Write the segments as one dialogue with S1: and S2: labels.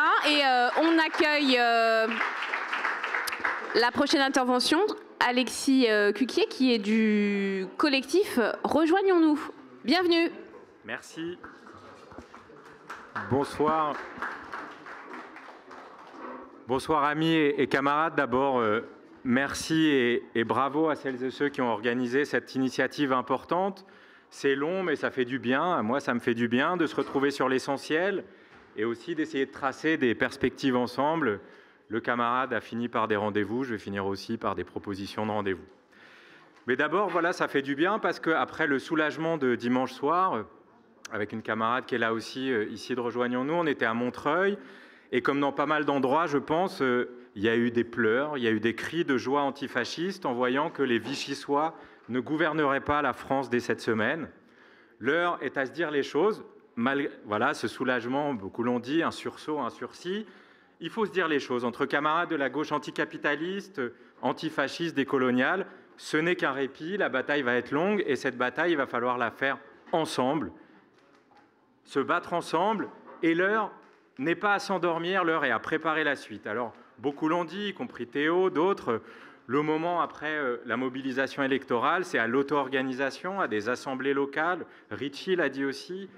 S1: bien et on accueille la prochaine intervention, Alexis Cuquier, qui est du collectif Rejoignons-nous. Bienvenue.
S2: Merci. Bonsoir. Bonsoir amis et camarades. D'abord, merci et bravo à celles et ceux qui ont organisé cette initiative importante. C'est long, mais ça fait du bien. Moi, ça me fait du bien de se retrouver sur l'essentiel et aussi d'essayer de tracer des perspectives ensemble. Le camarade a fini par des rendez-vous, je vais finir aussi par des propositions de rendez-vous. Mais d'abord, voilà, ça fait du bien parce qu'après le soulagement de dimanche soir, avec une camarade qui est là aussi, ici de Rejoignons-nous, on était à Montreuil. Et comme dans pas mal d'endroits, je pense, il y a eu des pleurs, il y a eu des cris de joie antifasciste en voyant que les Vichysois ne gouverneraient pas la France dès cette semaine. L'heure est à se dire les choses. Voilà, ce soulagement, beaucoup l'ont dit, un sursaut, un sursis. Il faut se dire les choses. Entre camarades de la gauche anticapitaliste, antifasciste, décoloniale, ce n'est qu'un répit, la bataille va être longue et cette bataille, il va falloir la faire ensemble, se battre ensemble. Et l'heure n'est pas à s'endormir, l'heure est à préparer la suite. Alors, beaucoup l'ont dit, y compris Théo, d'autres, le moment après la mobilisation électorale, c'est à l'auto-organisation, à des assemblées locales. Ritchie l'a dit aussi,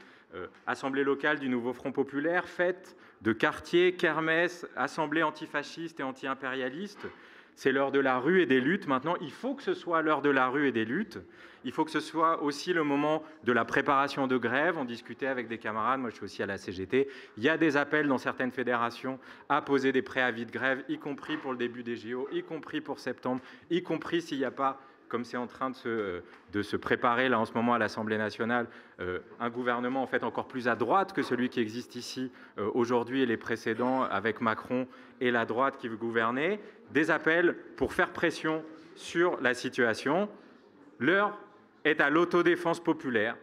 S2: assemblée locale du nouveau Front populaire, fête de quartier, kermesse, assemblée antifasciste et anti-impérialiste. C'est l'heure de la rue et des luttes. Maintenant, il faut que ce soit l'heure de la rue et des luttes. Il faut que ce soit aussi le moment de la préparation de grève. On discutait avec des camarades, moi je suis aussi à la CGT. Il y a des appels dans certaines fédérations à poser des préavis de grève, y compris pour le début des JO, y compris pour septembre, y compris s'il n'y a pas, comme c'est en train de se préparer là en ce moment à l'Assemblée nationale, un gouvernement en fait encore plus à droite que celui qui existe ici aujourd'hui et les précédents avec Macron et la droite qui veut gouverner. Des appels pour faire pression sur la situation. L'heure est à l'autodéfense populaire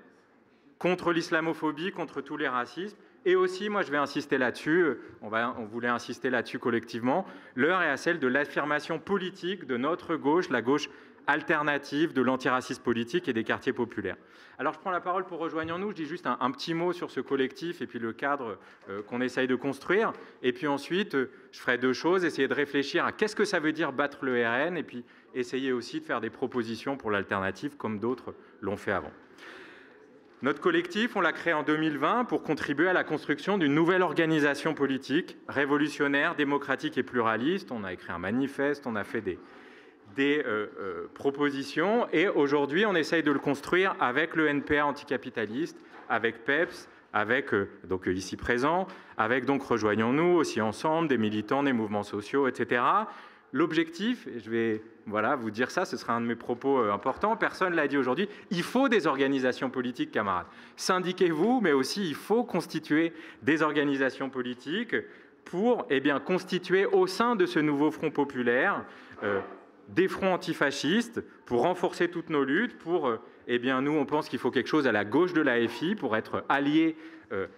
S2: contre l'islamophobie, contre tous les racismes. Et aussi, moi je vais insister là-dessus, on voulait insister là-dessus collectivement, l'heure est à celle de l'affirmation politique de notre gauche, la gauche alternative de l'antiracisme politique et des quartiers populaires. Alors je prends la parole pour Rejoignons-nous, je dis juste un petit mot sur ce collectif et puis le cadre qu'on essaye de construire. Et puis ensuite, je ferai deux choses, essayer de réfléchir à qu'est-ce que ça veut dire battre le RN et puis essayer aussi de faire des propositions pour l'alternative comme d'autres l'ont fait avant. Notre collectif, on l'a créé en 2020 pour contribuer à la construction d'une nouvelle organisation politique révolutionnaire, démocratique et pluraliste. On a écrit un manifeste, on a fait des propositions et aujourd'hui on essaye de le construire avec le NPA anticapitaliste, avec PEPS, avec donc ici présent, avec donc Rejoignons-nous aussi ensemble, des militants, des mouvements sociaux, etc. L'objectif, et je vais vous dire ça, ce sera un de mes propos importants, personne ne l'a dit aujourd'hui, il faut des organisations politiques, camarades. Syndiquez-vous, mais aussi il faut constituer des organisations politiques pour constituer au sein de ce nouveau Front populaire des fronts antifascistes, pour renforcer toutes nos luttes, pour, nous, on pense qu'il faut quelque chose à la gauche de l'AFI, pour être allié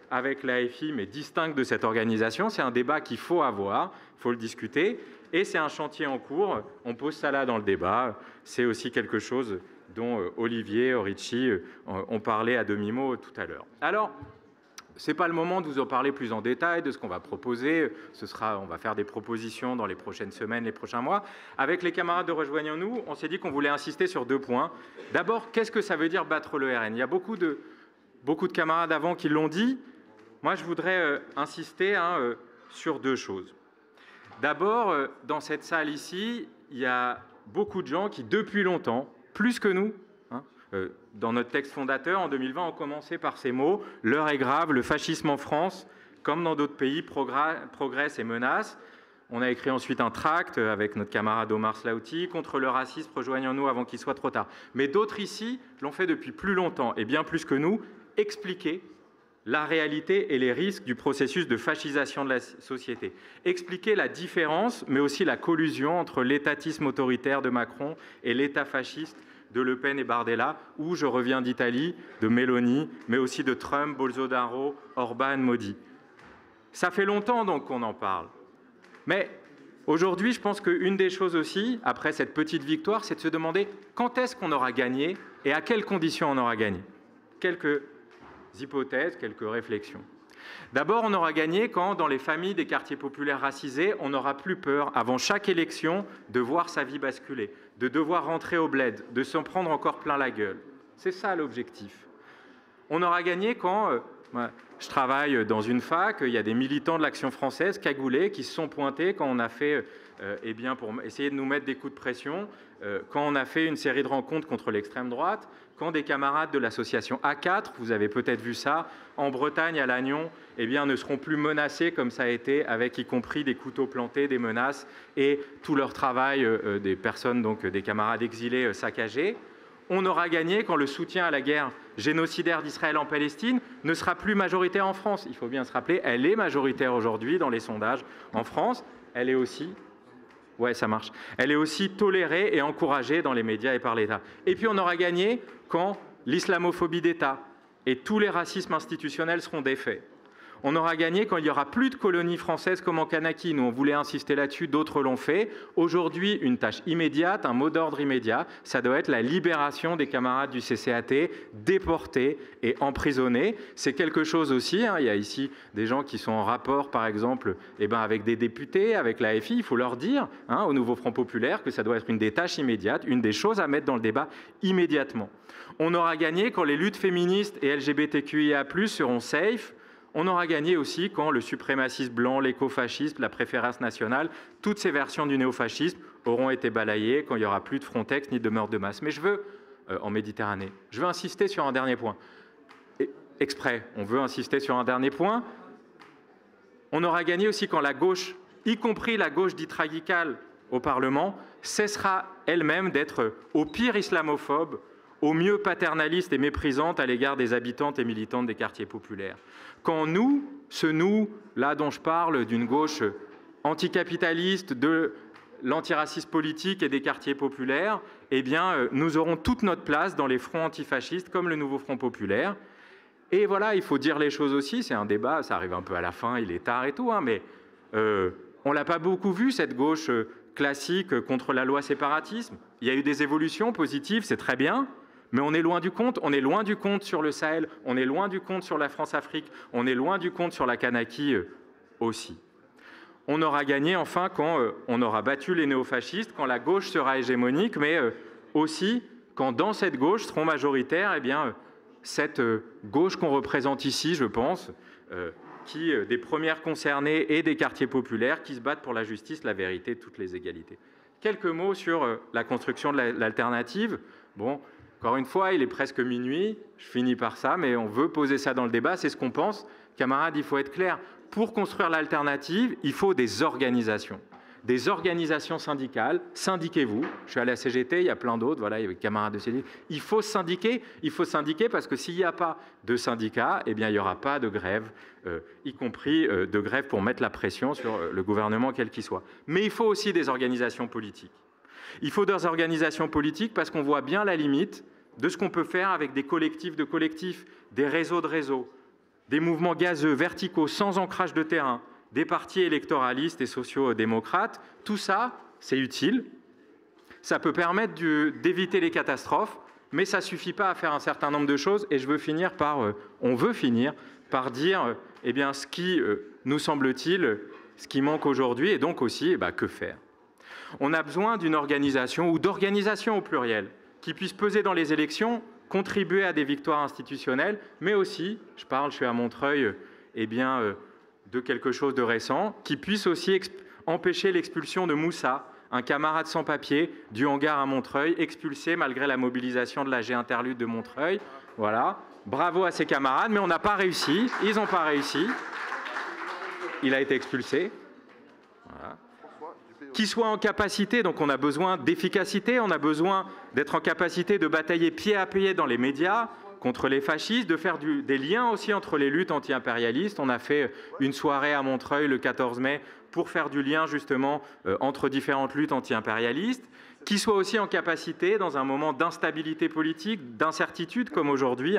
S2: avec l'AFI, mais distinct de cette organisation. C'est un débat qu'il faut avoir, il faut le discuter, et c'est un chantier en cours. On pose ça là dans le débat. C'est aussi quelque chose dont Olivier, Ritchie ont parlé à demi-mot tout à l'heure. Alors, ce n'est pas le moment de vous en parler plus en détail de ce qu'on va proposer. On va faire des propositions dans les prochaines semaines, les prochains mois. Avec les camarades de Rejoignons-nous, on s'est dit qu'on voulait insister sur deux points. D'abord, qu'est-ce que ça veut dire battre le RN? Il y a beaucoup de camarades avant qui l'ont dit. Moi, je voudrais insister sur deux choses. D'abord, dans cette salle ici, il y a beaucoup de gens qui, depuis longtemps, plus que nous, dans notre texte fondateur, en 2020, on commençait par ces mots « L'heure est grave, le fascisme en France, comme dans d'autres pays, progresse et menace ». On a écrit ensuite un tract avec notre camarade Omar Slaughti « Contre le racisme, rejoignons-nous avant qu'il soit trop tard ». Mais d'autres ici l'ont fait depuis plus longtemps et bien plus que nous, expliquer la réalité et les risques du processus de fascisation de la société. Expliquer la différence, mais aussi la collusion entre l'étatisme autoritaire de Macron et l'état fasciste de Le Pen et Bardella, ou je reviens d'Italie, de Meloni, mais aussi de Trump, Bolsonaro, Orban, Modi. Ça fait longtemps donc qu'on en parle. Mais aujourd'hui, je pense qu'une des choses aussi, après cette petite victoire, c'est de se demander quand est-ce qu'on aura gagné et à quelles conditions on aura gagné. Quelques hypothèses, quelques réflexions. D'abord, on aura gagné quand, dans les familles des quartiers populaires racisés, on n'aura plus peur, avant chaque élection, de voir sa vie basculer, de devoir rentrer au bled, de s'en prendre encore plein la gueule. C'est ça l'objectif. On aura gagné quand... je travaille dans une fac, il y a des militants de l'Action française cagoulés qui se sont pointés quand on a fait, pour essayer de nous mettre des coups de pression, quand on a fait une série de rencontres contre l'extrême droite, quand des camarades de l'association A4, vous avez peut-être vu ça, en Bretagne, à Lannion, ne seront plus menacés comme ça a été, avec y compris des couteaux plantés, des menaces et tout leur travail des personnes, donc des camarades exilés saccagés. On aura gagné quand le soutien à la guerre génocidaire d'Israël en Palestine ne sera plus majoritaire en France. Il faut bien se rappeler, elle est majoritaire aujourd'hui dans les sondages en France. Elle est aussi... Ouais, ça marche. Elle est aussi tolérée et encouragée dans les médias et par l'État. Et puis on aura gagné quand l'islamophobie d'État et tous les racismes institutionnels seront défaits. On aura gagné quand il n'y aura plus de colonies françaises comme en Kanaki. Nous, on voulait insister là-dessus, d'autres l'ont fait. Aujourd'hui, une tâche immédiate, un mot d'ordre immédiat, ça doit être la libération des camarades du CCAT, déportés et emprisonnés. C'est quelque chose aussi, il y a ici des gens qui sont en rapport, par exemple, avec des députés, avec l'AFI. Il faut leur dire, au nouveau Front Populaire, que ça doit être une des tâches immédiates, une des choses à mettre dans le débat immédiatement. On aura gagné quand les luttes féministes et LGBTQIA+, seront safe. On aura gagné aussi quand le suprémacisme blanc, l'écofascisme, la préférence nationale, toutes ces versions du néofascisme auront été balayées, quand il n'y aura plus de Frontex ni de meurtre de masse. Mais je veux, en Méditerranée, je veux insister sur un dernier point. Exprès, on veut insister sur un dernier point. On aura gagné aussi quand la gauche, y compris la gauche dite radicale au Parlement, cessera elle-même d'être au pire islamophobe, au mieux paternaliste et méprisante à l'égard des habitantes et militantes des quartiers populaires. Quand nous, là dont je parle, d'une gauche anticapitaliste, de l'antiracisme politique et des quartiers populaires, nous aurons toute notre place dans les fronts antifascistes comme le nouveau Front Populaire. Et voilà, il faut dire les choses aussi, c'est un débat, ça arrive un peu à la fin, il est tard et tout, mais on ne l'a pas beaucoup vu, cette gauche classique contre la loi séparatisme. Il y a eu des évolutions positives, c'est très bien. Mais on est loin du compte. On est loin du compte sur le Sahel, on est loin du compte sur la France-Afrique, on est loin du compte sur la Kanaki aussi. On aura gagné enfin quand on aura battu les néofascistes, quand la gauche sera hégémonique, mais aussi quand dans cette gauche seront majoritaires cette gauche qu'on représente ici, je pense, des premières concernées et des quartiers populaires qui se battent pour la justice, la vérité, toutes les égalités. Quelques mots sur la construction de l'alternative. Bon, encore une fois, il est presque minuit, je finis par ça, mais on veut poser ça dans le débat, c'est ce qu'on pense. Camarades, il faut être clair, pour construire l'alternative, il faut des organisations syndicales. Syndiquez-vous. Je suis allé à CGT, il y a plein d'autres, voilà, il y a des camarades de CGT. Il faut syndiquer parce que s'il n'y a pas de syndicats, il n'y aura pas de grève, y compris de grève pour mettre la pression sur le gouvernement, quel qu'il soit. Mais il faut aussi des organisations politiques. Il faut des organisations politiques parce qu'on voit bien la limite de ce qu'on peut faire avec des collectifs de collectifs, des réseaux de réseaux, des mouvements gazeux, verticaux, sans ancrage de terrain, des partis électoralistes et sociaux-démocrates. Tout ça, c'est utile. Ça peut permettre d'éviter les catastrophes, mais ça ne suffit pas à faire un certain nombre de choses. Et on veut finir par dire ce qui, nous semble-t-il, ce qui manque aujourd'hui, et donc aussi, que faire ? On a besoin d'une organisation, ou d'organisations au pluriel, qui puisse peser dans les élections, contribuer à des victoires institutionnelles, mais aussi, je suis à Montreuil, de quelque chose de récent, qui puisse aussi empêcher l'expulsion de Moussa, un camarade sans papier du hangar à Montreuil, expulsé malgré la mobilisation de l'AG Interlude de Montreuil. Voilà, bravo à ces camarades, mais on n'a pas réussi, ils n'ont pas réussi. Il a été expulsé. Voilà. Qui soit en capacité, donc on a besoin d'efficacité, on a besoin d'être en capacité de batailler pied à pied dans les médias contre les fascistes, de faire des liens aussi entre les luttes anti-impérialistes. On a fait une soirée à Montreuil le 14 mai pour faire du lien justement entre différentes luttes anti-impérialistes, qui soit aussi en capacité, dans un moment d'instabilité politique, d'incertitude comme aujourd'hui,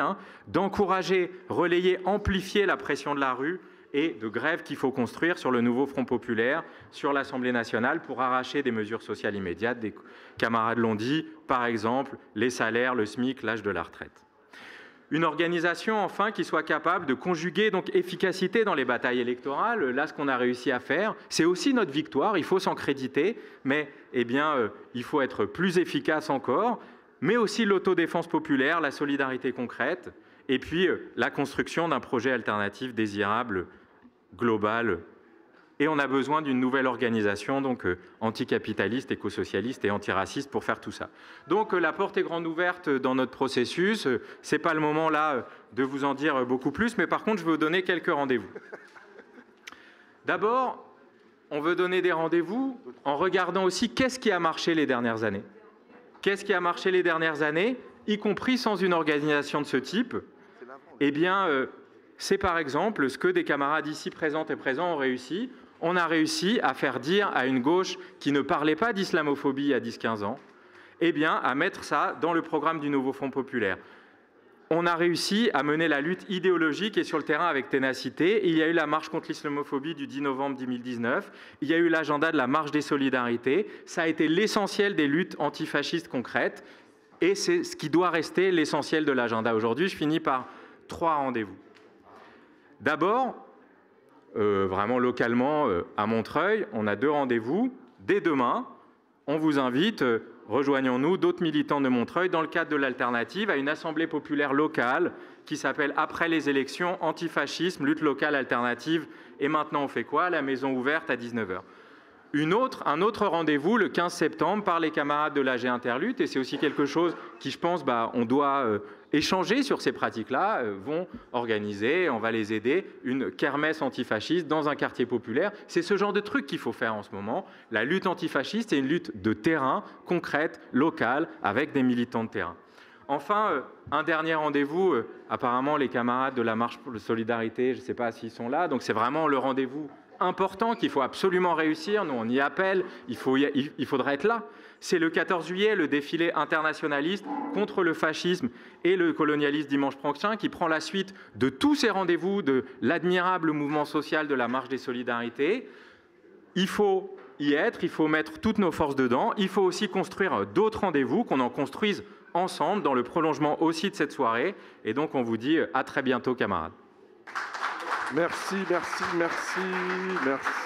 S2: d'encourager, relayer, amplifier la pression de la rue et de grève qu'il faut construire sur le nouveau Front Populaire, sur l'Assemblée nationale, pour arracher des mesures sociales immédiates. Des camarades l'ont dit, par exemple, les salaires, le SMIC, l'âge de la retraite. Une organisation, enfin, qui soit capable de conjuguer donc efficacité dans les batailles électorales. Là, ce qu'on a réussi à faire, c'est aussi notre victoire, il faut s'en créditer, mais il faut être plus efficace encore, mais aussi l'autodéfense populaire, la solidarité concrète, et puis la construction d'un projet alternatif désirable, global. Et on a besoin d'une nouvelle organisation, donc anticapitaliste, écosocialiste et antiraciste pour faire tout ça. Donc la porte est grande ouverte dans notre processus. Ce n'est pas le moment là de vous en dire beaucoup plus, mais par contre, je veux vous donner quelques rendez-vous. D'abord, on veut donner des rendez-vous en regardant aussi qu'est-ce qui a marché les dernières années. Qu'est-ce qui a marché les dernières années, y compris sans une organisation de ce type? Eh bien, c'est par exemple ce que des camarades ici présentes et présents ont réussi. On a réussi à faire dire à une gauche qui ne parlait pas d'islamophobie il y a 10-15 ans, à mettre ça dans le programme du nouveau Front populaire. On a réussi à mener la lutte idéologique et sur le terrain avec ténacité. Il y a eu la marche contre l'islamophobie du 10 novembre 2019. Il y a eu l'agenda de la marche des solidarités. Ça a été l'essentiel des luttes antifascistes concrètes. Et c'est ce qui doit rester l'essentiel de l'agenda aujourd'hui. Je finis par 3 rendez-vous. D'abord, vraiment localement à Montreuil, on a 2 rendez-vous. Dès demain, on vous invite, rejoignons-nous, d'autres militants de Montreuil, dans le cadre de l'alternative, à une assemblée populaire locale qui s'appelle « Après les élections, antifascisme, lutte locale alternative ». Et maintenant, on fait quoi? La maison ouverte à 19h. Un autre rendez-vous le 15 septembre par les camarades de l'AG Interlutte, et c'est aussi quelque chose qui, je pense, on doit échanger sur ces pratiques-là, vont organiser, on va les aider, une kermesse antifasciste dans un quartier populaire. C'est ce genre de truc qu'il faut faire en ce moment. La lutte antifasciste, c'est une lutte de terrain, concrète, locale, avec des militants de terrain. Enfin, un dernier rendez-vous, apparemment les camarades de la marche pour la solidarité, je ne sais pas s'ils sont là, donc c'est vraiment le rendez-vous important qu'il faut absolument réussir. Nous, on y appelle, il faudra être là. C'est le 14 juillet, le défilé internationaliste contre le fascisme et le colonialisme dimanche prochain, qui prend la suite de tous ces rendez-vous, de l'admirable mouvement social de la marche des solidarités. Il faut y être, il faut mettre toutes nos forces dedans. Il faut aussi construire d'autres rendez-vous, qu'on en construise ensemble, dans le prolongement aussi de cette soirée. Et donc, on vous dit à très bientôt, camarades.
S3: Merci, merci, merci, merci.